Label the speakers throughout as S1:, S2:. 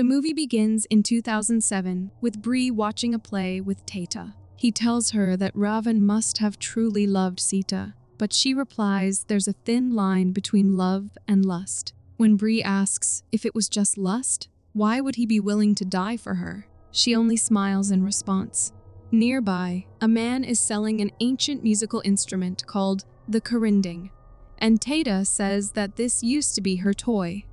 S1: The movie begins in 2007 with Bree watching a play with Tata. He tells her that Ravan must have truly loved Sita, but she replies there's a thin line between love and lust. When Bree asks if it was just lust, why would he be willing to die for her? She only smiles in response. Nearby, a man is selling an ancient musical instrument called the Corinding, and Tata says that this used to be her toy.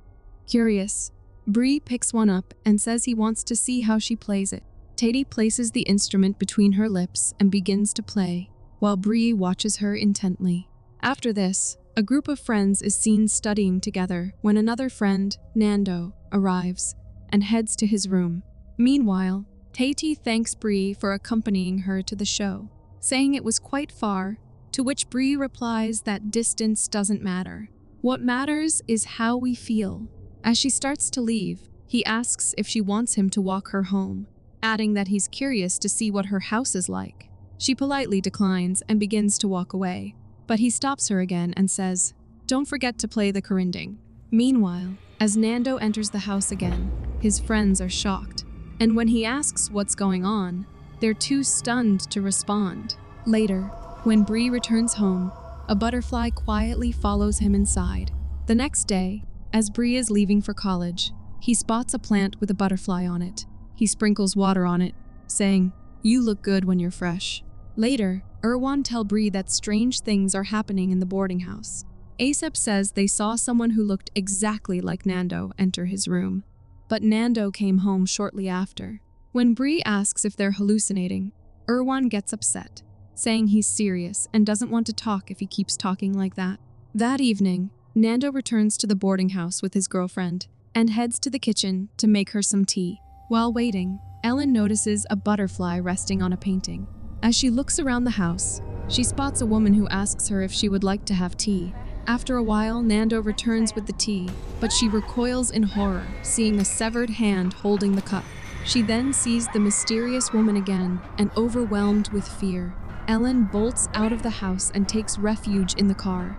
S1: Curious, Bree picks one up and says he wants to see how she plays it. Tata places the instrument between her lips and begins to play, while Bree watches her intently. After this, a group of friends is seen studying together when another friend, Nando, arrives and heads to his room. Meanwhile, Tata thanks Bree for accompanying her to the show, saying it was quite far, to which Bree replies that distance doesn't matter. What matters is how we feel. As she starts to leave, he asks if she wants him to walk her home, adding that he's curious to see what her house is like. She politely declines and begins to walk away, but he stops her again and says, "Don't forget to play the Corinding." Meanwhile, as Nando enters the house again, his friends are shocked, and when he asks what's going on, they're too stunned to respond. Later, when Bree returns home, a butterfly quietly follows him inside. The next day, as Bree is leaving for college, he spots a plant with a butterfly on it. He sprinkles water on it, saying, "You look good when you're fresh." Later, Erwan tells Bree that strange things are happening in the boarding house. Asep says they saw someone who looked exactly like Nando enter his room, but Nando came home shortly after. When Bree asks if they're hallucinating, Erwan gets upset, saying he's serious and doesn't want to talk if he keeps talking like that. That evening, Nando returns to the boarding house with his girlfriend and heads to the kitchen to make her some tea. While waiting, Ellen notices a butterfly resting on a painting. As she looks around the house, she spots a woman who asks her if she would like to have tea. After a while, Nando returns with the tea, but she recoils in horror, seeing a severed hand holding the cup. She then sees the mysterious woman again, and overwhelmed with fear, Ellen bolts out of the house and takes refuge in the car.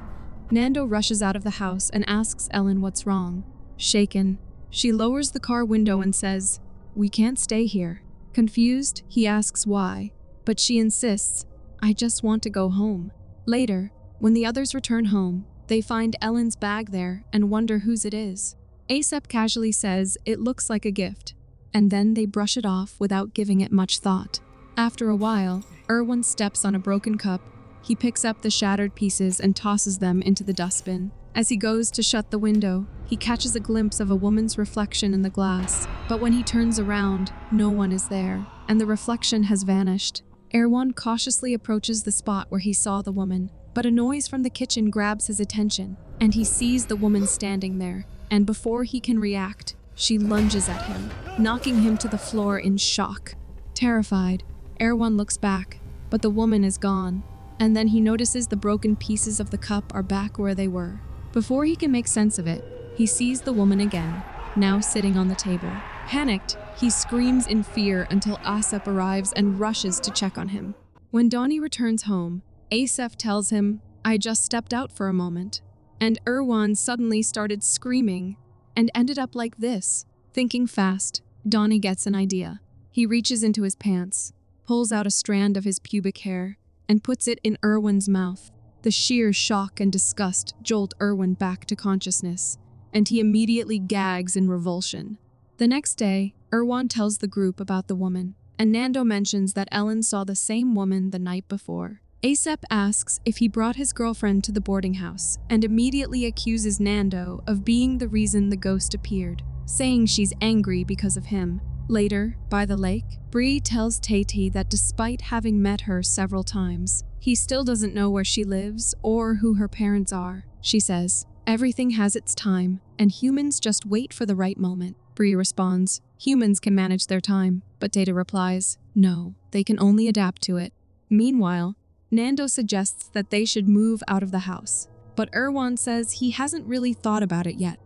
S1: Nando rushes out of the house and asks Ellen what's wrong. Shaken, she lowers the car window and says, "We can't stay here." Confused, he asks why, but she insists, "I just want to go home." Later, when the others return home, they find Ellen's bag there and wonder whose it is. Asep casually says it looks like a gift, and then they brush it off without giving it much thought. After a while, Erwan steps on a broken cup. He picks up the shattered pieces and tosses them into the dustbin. As he goes to shut the window, he catches a glimpse of a woman's reflection in the glass, but when he turns around, no one is there, and the reflection has vanished. Erwan cautiously approaches the spot where he saw the woman, but a noise from the kitchen grabs his attention, and he sees the woman standing there, and before he can react, she lunges at him, knocking him to the floor in shock. Terrified, Erwan looks back, but the woman is gone, and then he notices the broken pieces of the cup are back where they were. Before he can make sense of it, he sees the woman again, now sitting on the table. Panicked, he screams in fear until Asep arrives and rushes to check on him. When Donnie returns home, Asep tells him, "I just stepped out for a moment," and Erwan suddenly started screaming and ended up like this. Thinking fast, Donnie gets an idea. He reaches into his pants, pulls out a strand of his pubic hair, and puts it in Erwan's mouth. The sheer shock and disgust jolt Erwan back to consciousness, and he immediately gags in revulsion. The next day, Erwan tells the group about the woman, and Nando mentions that Ellen saw the same woman the night before. Asep asks if he brought his girlfriend to the boarding house, and immediately accuses Nando of being the reason the ghost appeared, saying she's angry because of him. Later, by the lake, Bree tells Tata that despite having met her several times, he still doesn't know where she lives or who her parents are. She says, "Everything has its time, and humans just wait for the right moment." Bree responds, "Humans can manage their time," but Tata replies, "No, they can only adapt to it." Meanwhile, Nando suggests that they should move out of the house, but Erwan says he hasn't really thought about it yet.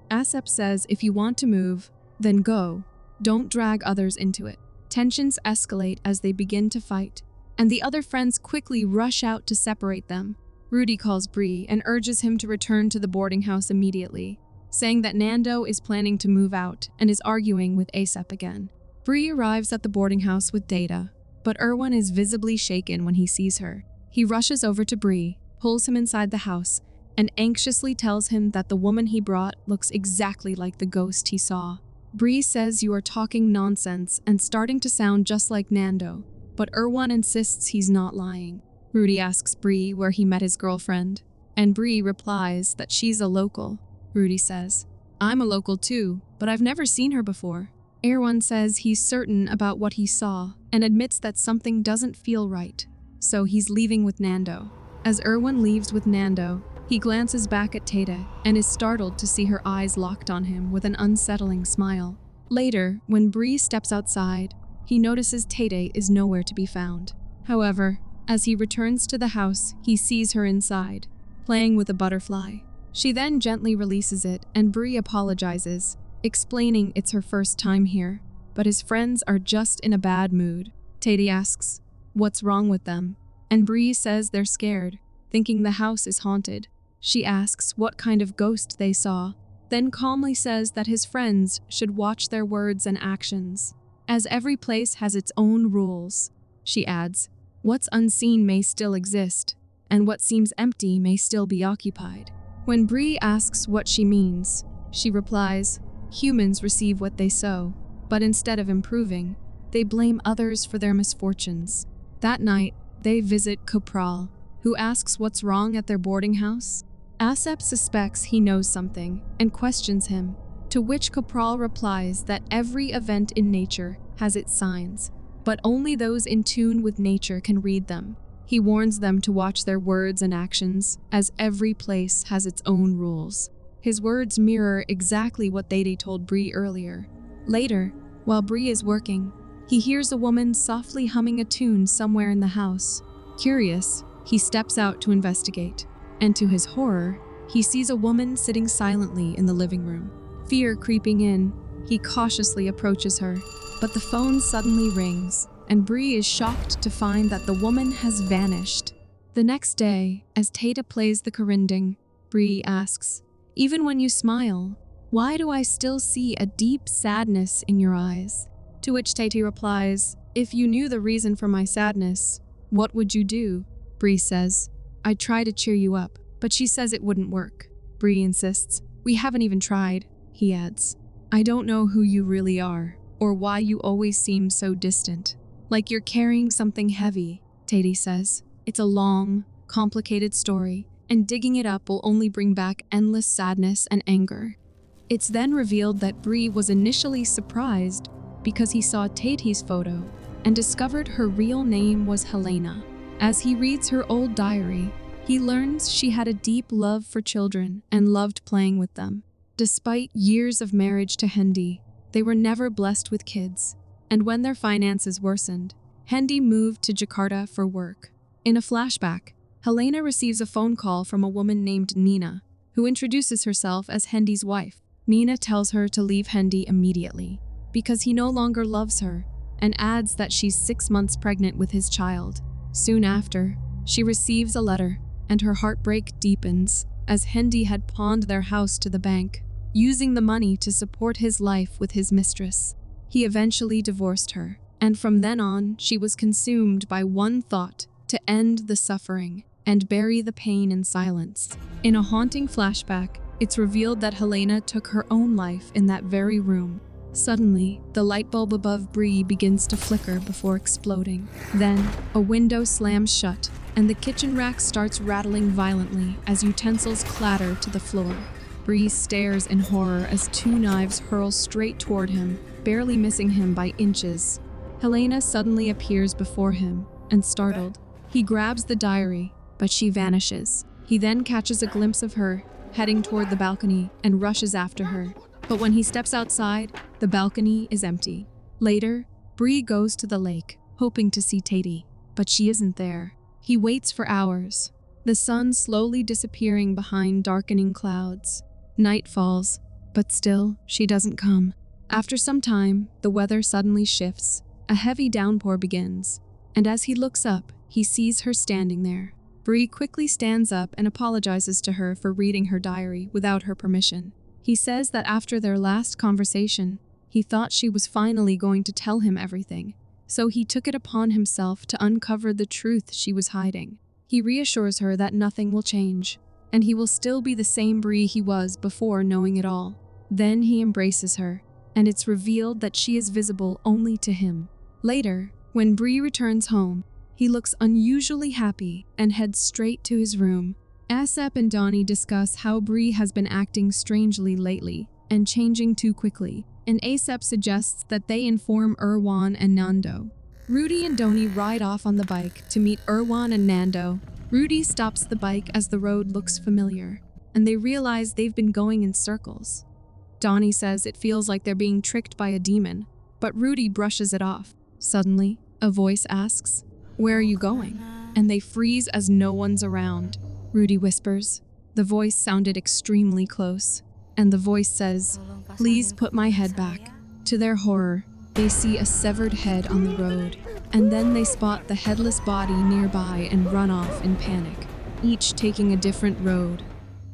S1: Asep says if you want to move, then go. Don't drag others into it. Tensions escalate as they begin to fight, and the other friends quickly rush out to separate them. Rudy calls Bree and urges him to return to the boarding house immediately, saying that Nando is planning to move out and is arguing with Asap again. Bree arrives at the boarding house with Data, but Erwan is visibly shaken when he sees her. He rushes over to Bree, pulls him inside the house, and anxiously tells him that the woman he brought looks exactly like the ghost he saw. Bree says you are talking nonsense and starting to sound just like Nando, but Erwan insists he's not lying. Rudy asks Bree where he met his girlfriend, and Bree replies that she's a local. Rudy says, I'm a local too, but I've never seen her before. Erwan says he's certain about what he saw and admits that something doesn't feel right, so he's leaving with Nando. As Erwan leaves with Nando, he glances back at Tata and is startled to see her eyes locked on him with an unsettling smile. Later, when Bree steps outside, he notices Tata is nowhere to be found. However, as he returns to the house, he sees her inside, playing with a butterfly. She then gently releases it and Bree apologizes, explaining it's her first time here, but his friends are just in a bad mood. Tata asks, what's wrong with them? And Bree says they're scared, thinking the house is haunted. She asks what kind of ghost they saw, then calmly says that his friends should watch their words and actions, as every place has its own rules. She adds, what's unseen may still exist, and what seems empty may still be occupied. When Bree asks what she means, she replies, humans receive what they sow, but instead of improving, they blame others for their misfortunes. That night, they visit Kopral, who asks what's wrong at their boarding house. Asap suspects he knows something and questions him, to which Kopral replies that every event in nature has its signs, but only those in tune with nature can read them. He warns them to watch their words and actions, as every place has its own rules. His words mirror exactly what Thady told Bree earlier. Later, while Bree is working, he hears a woman softly humming a tune somewhere in the house. Curious, he steps out to investigate, and to his horror, he sees a woman sitting silently in the living room. Fear creeping in, he cautiously approaches her, but the phone suddenly rings, and Bree is shocked to find that the woman has vanished. The next day, as Tata plays the corinding, Bree asks, even when you smile, why do I still see a deep sadness in your eyes? To which Tata replies, if you knew the reason for my sadness, what would you do? Bree says, I'd try to cheer you up, but she says it wouldn't work. Bree insists, we haven't even tried. He adds, I don't know who you really are, or why you always seem so distant. Like you're carrying something heavy, Tata says. It's a long, complicated story, and digging it up will only bring back endless sadness and anger. It's then revealed that Bree was initially surprised because he saw Tata's photo and discovered her real name was Helena. As he reads her old diary, he learns she had a deep love for children and loved playing with them. Despite years of marriage to Hendy, they were never blessed with kids, and when their finances worsened, Hendy moved to Jakarta for work. In a flashback, Helena receives a phone call from a woman named Nina, who introduces herself as Hendy's wife. Nina tells her to leave Hendy immediately, because he no longer loves her, and adds that she's 6 months pregnant with his child. Soon after, she receives a letter, and her heartbreak deepens, as Hendy had pawned their house to the bank, using the money to support his life with his mistress. He eventually divorced her, and from then on, she was consumed by one thought: to end the suffering and bury the pain in silence. In a haunting flashback, it's revealed that Helena took her own life in that very room. Suddenly, the light bulb above Bree begins to flicker before exploding. Then, a window slams shut, and the kitchen rack starts rattling violently as utensils clatter to the floor. Bree stares in horror as 2 knives hurl straight toward him, barely missing him by inches. Helena suddenly appears before him, and startled, he grabs the diary, but she vanishes. He then catches a glimpse of her, heading toward the balcony, and rushes after her. But when he steps outside, the balcony is empty. Later, Bree goes to the lake, hoping to see Tata, but she isn't there. He waits for hours, the sun slowly disappearing behind darkening clouds. Night falls, but still, she doesn't come. After some time, the weather suddenly shifts. A heavy downpour begins, and as he looks up, he sees her standing there. Bree quickly stands up and apologizes to her for reading her diary without her permission. He says that after their last conversation, he thought she was finally going to tell him everything, so he took it upon himself to uncover the truth she was hiding. He reassures her that nothing will change, and he will still be the same Bree he was before knowing it all. Then he embraces her, and it's revealed that she is visible only to him. Later, when Bree returns home, he looks unusually happy and heads straight to his room. Asap and Donnie discuss how Bree has been acting strangely lately and changing too quickly, and Asap suggests that they inform Erwan and Nando. Rudy and Donnie ride off on the bike to meet Erwan and Nando. Rudy stops the bike as the road looks familiar, and they realize they've been going in circles. Donnie says it feels like they're being tricked by a demon, but Rudy brushes it off. Suddenly, a voice asks, "Where are you going?" And they freeze as no one's around. Rudy whispers. The voice sounded extremely close, and the voice says, "Please put my head back." To their horror, they see a severed head on the road, and then they spot the headless body nearby and run off in panic, each taking a different road.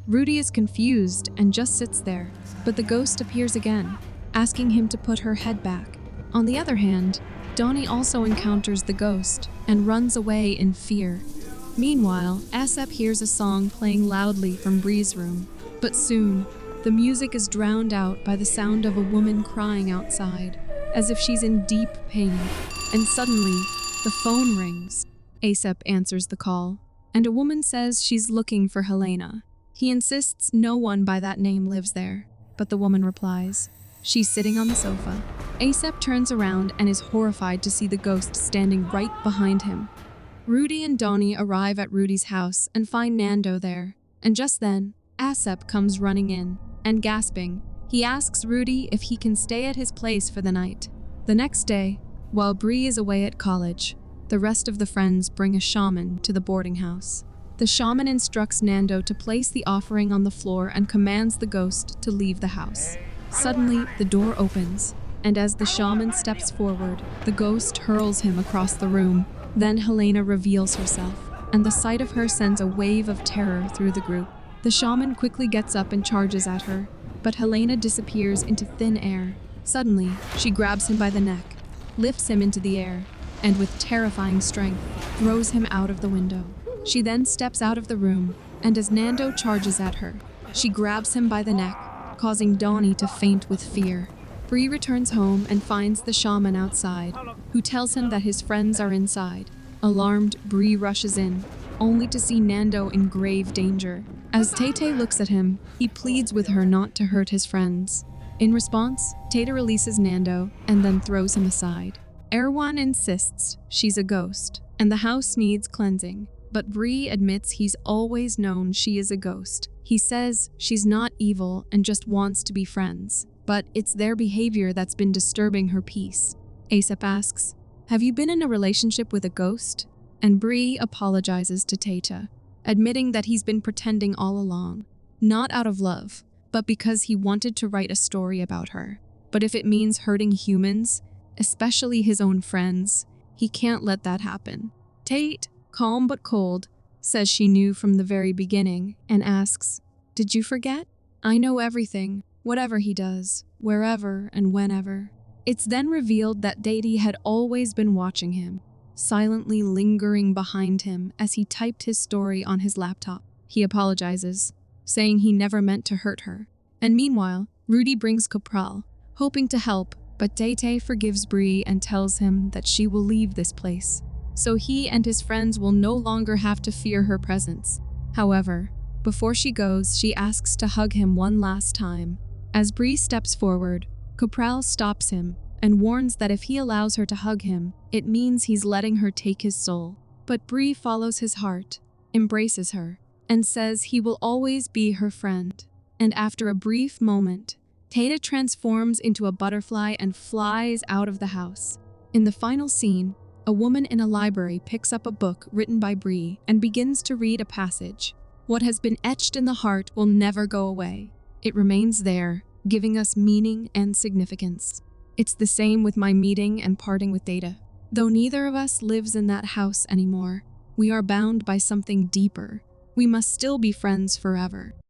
S1: Rudy is confused and just sits there, but the ghost appears again, asking him to put her head back. On the other hand, Donnie also encounters the ghost and runs away in fear. Meanwhile, Asap hears a song playing loudly from Bree's room, but soon, the music is drowned out by the sound of a woman crying outside, as if she's in deep pain. And suddenly, the phone rings. Asap answers the call, and a woman says she's looking for Helena. He insists no one by that name lives there, but the woman replies, "She's sitting on the sofa." Asap turns around and is horrified to see the ghost standing right behind him. Rudy and Donnie arrive at Rudy's house and find Nando there, and just then, Asap comes running in, and gasping, he asks Rudy if he can stay at his place for the night. The next day, while Bree is away at college, the rest of the friends bring a shaman to the boarding house. The shaman instructs Nando to place the offering on the floor and commands the ghost to leave the house. Suddenly, the door opens, and as the shaman steps forward, the ghost hurls him across the room. Then Helena reveals herself, and the sight of her sends a wave of terror through the group. The shaman quickly gets up and charges at her, but Helena disappears into thin air. Suddenly, she grabs him by the neck, lifts him into the air, and with terrifying strength, throws him out of the window. She then steps out of the room, and as Nando charges at her, she grabs him by the neck, causing Donnie to faint with fear. Bree returns home and finds the shaman outside, who tells him that his friends are inside. Alarmed, Bree rushes in, only to see Nando in grave danger. As Teteh looks at him, he pleads with her not to hurt his friends. In response, Tata releases Nando and then throws him aside. Erwan insists she's a ghost, and the house needs cleansing, but Bree admits he's always known she is a ghost. He says she's not evil and just wants to be friends, but it's their behavior that's been disturbing her peace. Asap asks, "Have you been in a relationship with a ghost?" And Bree apologizes to Tata, admitting that he's been pretending all along, not out of love, but because he wanted to write a story about her. But if it means hurting humans, especially his own friends, he can't let that happen. Tate, calm but cold, says she knew from the very beginning and asks, "Did you forget? I know everything, whatever he does, wherever and whenever." It's then revealed that Dadi had always been watching him, silently lingering behind him as he typed his story on his laptop. He apologizes, saying he never meant to hurt her. And meanwhile, Rudy brings Kopral, hoping to help, but Teteh forgives Bree and tells him that she will leave this place, so he and his friends will no longer have to fear her presence. However, before she goes, she asks to hug him one last time. As Bree steps forward, Kopral stops him and warns that if he allows her to hug him, it means he's letting her take his soul. But Bree follows his heart, embraces her, and says he will always be her friend. And after a brief moment, Tata transforms into a butterfly and flies out of the house. In the final scene, a woman in a library picks up a book written by Bree and begins to read a passage. What has been etched in the heart will never go away. It remains there, giving us meaning and significance. It's the same with my meeting and parting with Tata. Though neither of us lives in that house anymore, we are bound by something deeper. We must still be friends forever.